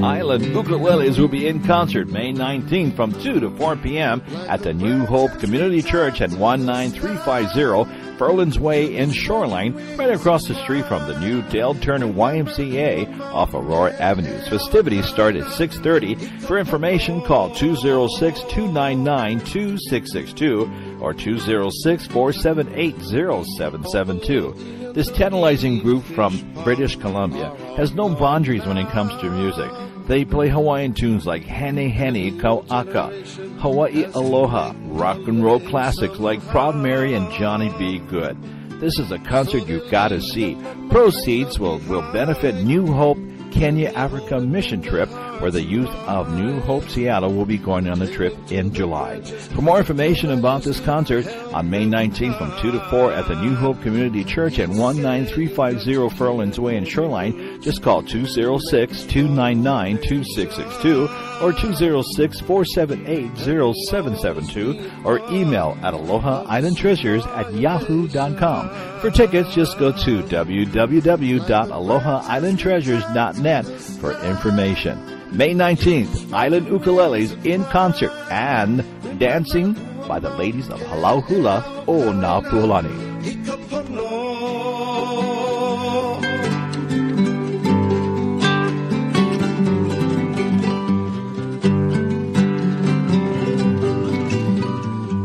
Island Ukuleles will be in concert May 19th from 2 to 4 p.m. at the New Hope Community Church at 19350 Furlands Way in Shoreline, right across the street from the new Dale Turner YMCA off Aurora Avenue. Festivities start at 6:30. For information, call 206-299-2662 or 206-478-0772. This tantalizing group from British Columbia has no boundaries when it comes to music. They play Hawaiian tunes like Hane Hane Kauaka, Hawaii Aloha, rock and roll classics like Proud Mary and Johnny B. Good. This is a concert you've got to see. Proceeds will benefit New Hope Kenya Africa mission trip, where the youth of New Hope Seattle will be going on the trip in July. For more information about this concert on May 19th from 2 to 4 at the New Hope Community Church at 19350 Furlands Way in Shoreline, just call 206-299-2662 or 206-478-0772 or email at alohaislandtreasures@yahoo.com. For tickets, just go to www.alohaislandtreasures.net for information. May 19th, Island Ukuleles in concert and dancing by the ladies of Halau Hula o Na Puolani.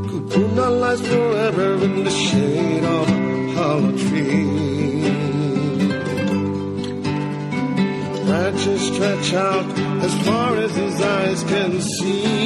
Kupuna lies forever in the shade of a hollow tree. Branches stretch out as far as his eyes can see.